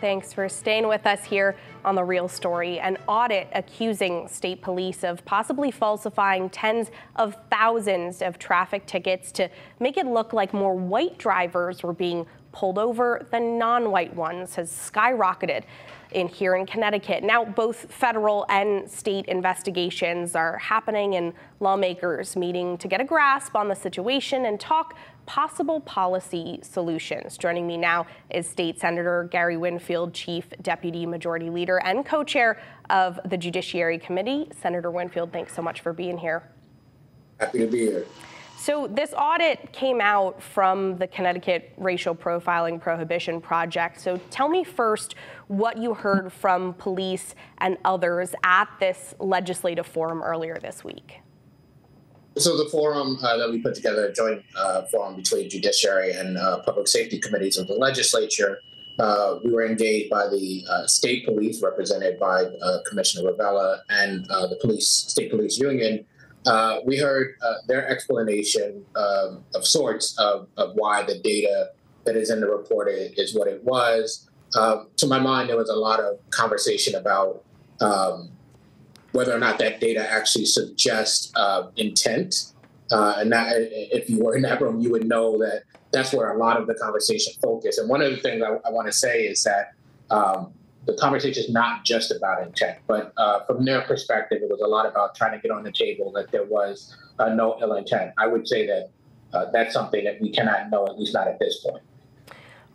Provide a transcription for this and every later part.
Thanks for staying with us here on The Real Story. An audit accusing state police of possibly falsifying tens of thousands of traffic tickets to make it look like more white drivers were being pulled over than non-white ones has skyrocketed here in Connecticut. Now, both federal and state investigations are happening, and lawmakers meeting to get a grasp on the situation and talk possible policy solutions. Joining me now is State Senator Gary Winfield, Chief Deputy Majority Leader and co-chair of the Judiciary Committee. Senator Winfield, thanks so much for being here. Happy to be here. So this audit came out from the Connecticut Racial Profiling Prohibition Project. So tell me first what you heard from police and others at this legislative forum earlier this week. So the forum that we put together, a joint forum between Judiciary and Public Safety Committees of the legislature, we were engaged by the state police, represented by Commissioner Ravella, and the state police union. We heard their explanation of sorts of why the data that is in the report is what it was. To my mind, there was a lot of conversation about whether or not that data actually suggests intent. And that, if you were in that room, you would know that that's where a lot of the conversation focused. And one of the things I want to say is that the conversation is not just about intent, but from their perspective, it was a lot about trying to get on the table that there was no ill intent. I would say that that's something that we cannot know, at least not at this point.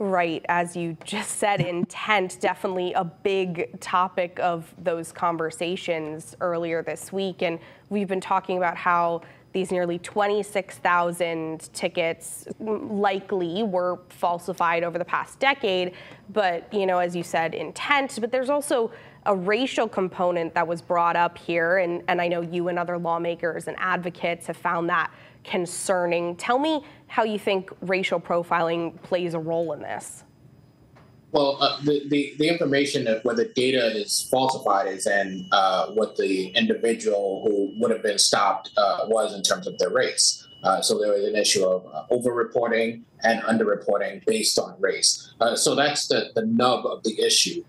Right. As you just said, intent, definitely a big topic of those conversations earlier this week. And we've been talking about how these nearly 26,000 tickets likely were falsified over the past decade. But, you know, as you said, intent. But there's also a racial component that was brought up here. And I know you and other lawmakers and advocates have found that concerning. Tell me how you think racial profiling plays a role in this. Well, the information of whether data is falsified is in what the individual who would have been stopped was in terms of their race. So there was an issue of over-reporting and under-reporting based on race. So that's the nub of the issue,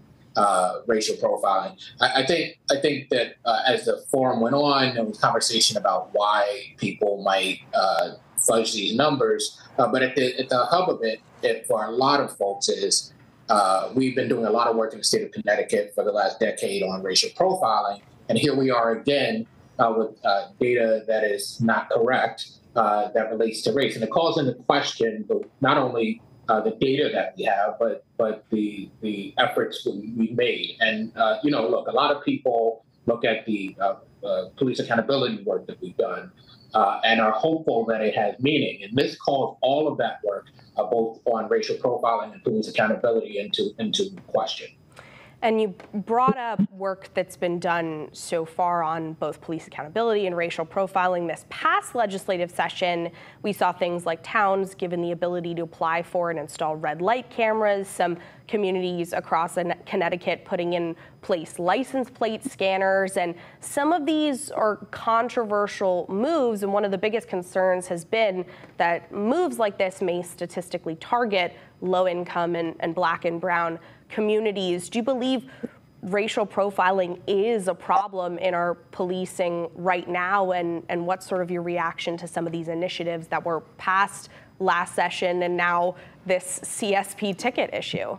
racial profiling. I think that as the forum went on, there was conversation about why people might fudge these numbers. But at the hub of it for a lot of folks is we've been doing a lot of work in the state of Connecticut for the last decade on racial profiling. And here we are again with data that is not correct that relates to race. And it calls into question not only the data that we have, but the efforts we made. And, look, a lot of people look at the police accountability work that we've done and are hopeful that it has meaning. And this calls all of that work, both on racial profiling and police accountability, into question. And you brought up work that's been done so far on both police accountability and racial profiling. This past legislative session, we saw things like towns given the ability to apply for and install red light cameras, some communities across Connecticut putting in place license plate scanners. And some of these are controversial moves. And one of the biggest concerns has been that moves like this may statistically target low income and Black and brown communities. Do you believe racial profiling is a problem in our policing right now? And what's sort of your reaction to some of these initiatives that were passed last session and now this CSP ticket issue?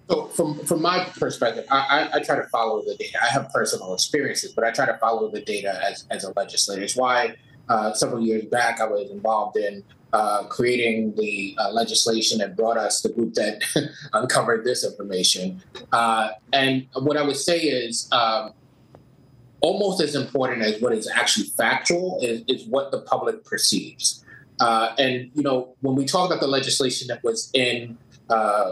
So from my perspective, I try to follow the data. I have personal experiences, but I try to follow the data as a legislator. It's why several years back I was involved in creating the legislation that brought us the group that uncovered this information. And what I would say is almost as important as what is actually factual is what the public perceives. And, when we talk about the legislation that was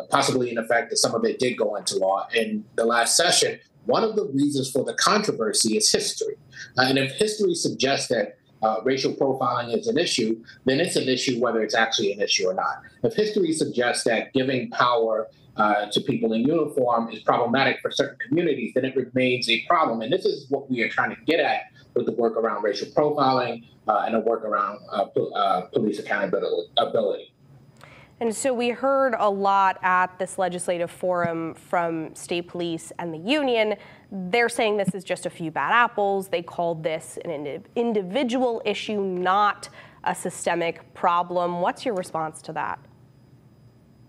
possibly in effect, that some of it did go into law in the last session, one of the reasons for the controversy is history. And if history suggests that racial profiling is an issue, then it's an issue whether it's actually an issue or not. If history suggests that giving power to people in uniform is problematic for certain communities, then it remains a problem. And this is what we are trying to get at with the work around racial profiling and the work around police accountability. And so we heard a lot at this legislative forum from state police and the union. They're saying this is just a few bad apples. They called this an individual issue, not a systemic problem. What's your response to that?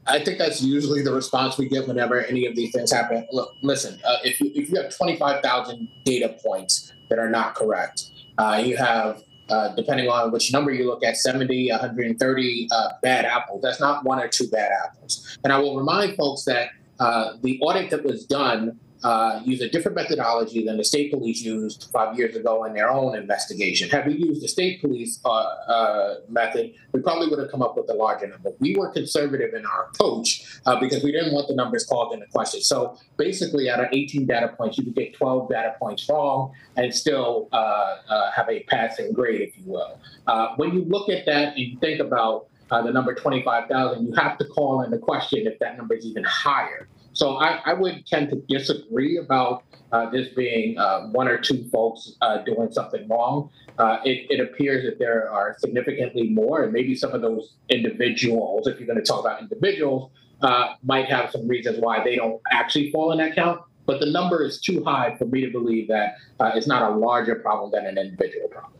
I think that's usually the response we get whenever any of these things happen. Look, listen, if you have 25,000 data points that are not correct, you have, depending on which number you look at, 70, 130 bad apples. That's not one or two bad apples. And I will remind folks that the audit that was done used a different methodology than the state police used 5 years ago in their own investigation. Had we used the state police method, we probably would have come up with a larger number. We were conservative in our approach because we didn't want the numbers called into question. So basically, out of 18 data points, you could get 12 data points wrong and still have a passing grade, if you will. When you look at that and you think about the number 25,000, you have to call into question if that number is even higher. So I would tend to disagree about this being one or two folks doing something wrong. It appears that there are significantly more, and maybe some of those individuals, if you're going to talk about individuals, might have some reasons why they don't actually fall in that count. But the number is too high for me to believe that it's not a larger problem than an individual problem.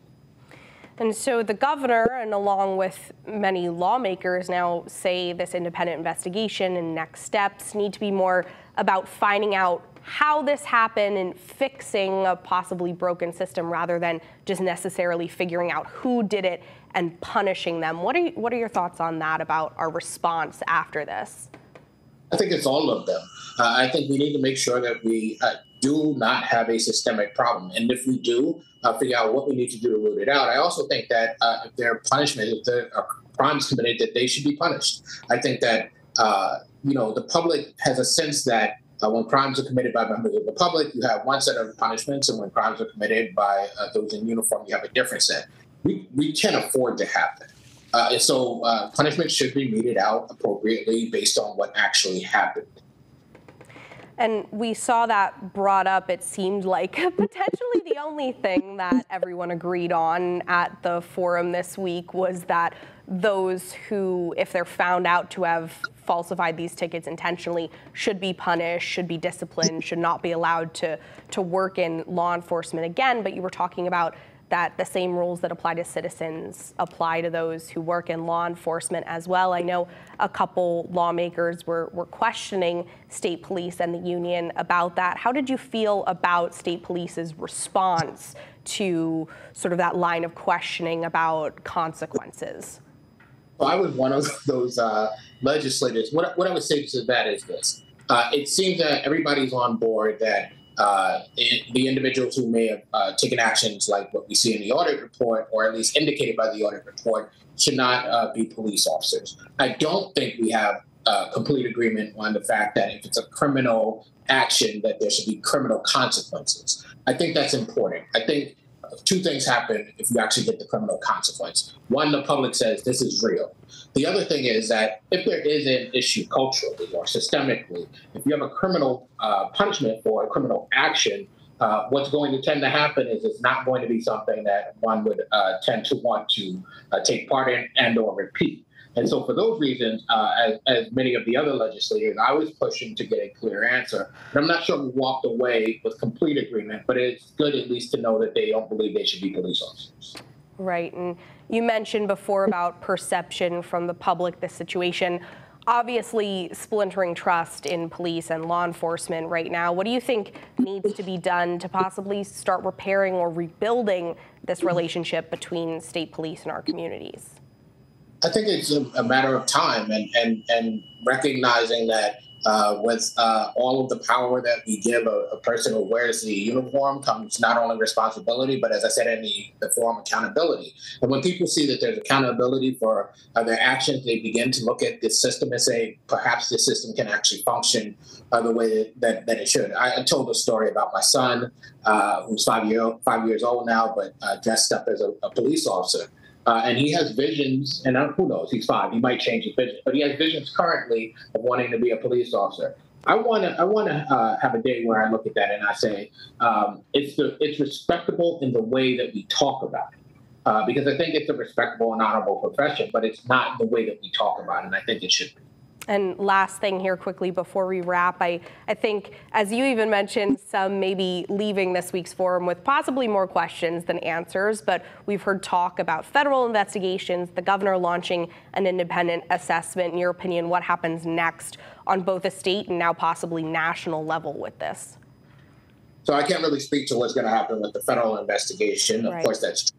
And so the governor, and along with many lawmakers, now say this independent investigation and next steps need to be more about finding out how this happened and fixing a possibly broken system rather than just necessarily figuring out who did it and punishing them. What are your thoughts on that about our response after this? I think it's all of them. I think we need to make sure that we do not have a systemic problem. And if we do, figure out what we need to do to root it out. I also think that if there are punishments, if there are crimes committed, that they should be punished. I think that, the public has a sense that when crimes are committed by members of the public, you have one set of punishments, and when crimes are committed by those in uniform, you have a different set. We can't afford to have that. So punishment should be meted out appropriately based on what actually happened. And we saw that brought up, it seemed like potentially the only thing that everyone agreed on at the forum this week was that those who, if they're found out to have falsified these tickets intentionally, should be punished, should be disciplined, should not be allowed to work in law enforcement again. But you were talking about that the same rules that apply to citizens apply to those who work in law enforcement as well. I know a couple lawmakers were questioning state police and the union about that. How did you feel about state police's response to sort of that line of questioning about consequences? Well, I was one of those legislators. What I would say to that is this. It seems that everybody's on board that the individuals who may have taken actions like what we see in the audit report, or at least indicated by the audit report, should not be police officers. I don't think we have complete agreement on the fact that if it's a criminal action, that there should be criminal consequences. I think that's important. I think two things happen if you actually get the criminal consequence. One, the public says this is real. The other thing is that if there is an issue culturally or systemically, if you have a criminal punishment for a criminal action, what's going to tend to happen is it's not going to be something that one would tend to want to take part in and or repeat. And so for those reasons, as many of the other legislators, I was pushing to get a clear answer. And I'm not sure we walked away with complete agreement, but it's good at least to know that they don't believe they should be police officers. Right. And you mentioned before about perception from the public, this situation. Obviously, splintering trust in police and law enforcement right now. What do you think needs to be done to possibly start repairing or rebuilding this relationship between state police and our communities? I think it's a matter of time and recognizing that with all of the power that we give a person who wears the uniform comes not only responsibility, but as I said, in the form of accountability. And when people see that there's accountability for their actions, they begin to look at this system and say, perhaps this system can actually function the way that it should. I told a story about my son, who's 5 years old now, but dressed up as a police officer. And he has visions, and who knows, he's 5, he might change his vision, but he has visions currently of wanting to be a police officer. I want to have a day where I look at that and I say, it's respectable in the way that we talk about it. because I think it's a respectable and honorable profession, but it's not the way that we talk about it, and I think it should be. And last thing here quickly before we wrap, I think, as you even mentioned, some maybe leaving this week's forum with possibly more questions than answers, but we've heard talk about federal investigations, the governor launching an independent assessment. In your opinion, what happens next on both a state and now possibly national level with this? So I can't really speak to what's going to happen with the federal investigation. Of course, that's true.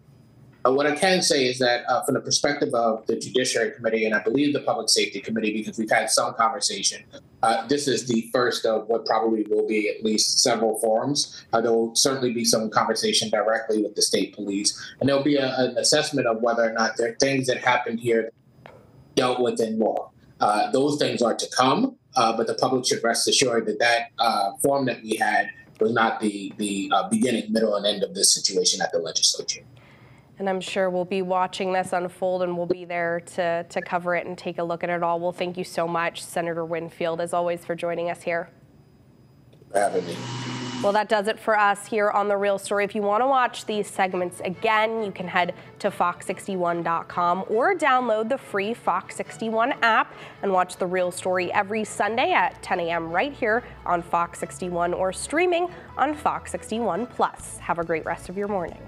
What I can say is that from the perspective of the Judiciary Committee, and I believe the Public Safety Committee, because we've had some conversation, this is the first of what probably will be at least several forums. There will certainly be some conversation directly with the state police, and there'll be an assessment of whether or not there are things that happened here dealt with in law. Those things are to come, but the public should rest assured that that forum that we had was not the beginning, middle, and end of this situation at the legislature. And I'm sure we'll be watching this unfold, and we'll be there to cover it and take a look at it all. Well, thank you so much, Senator Winfield, as always, for joining us here. For having me. Well, that does it for us here on The Real Story. If you want to watch these segments again, you can head to fox61.com or download the free Fox 61 app and watch The Real Story every Sunday at 10 a.m. right here on Fox 61 or streaming on Fox 61 Plus. Have a great rest of your morning.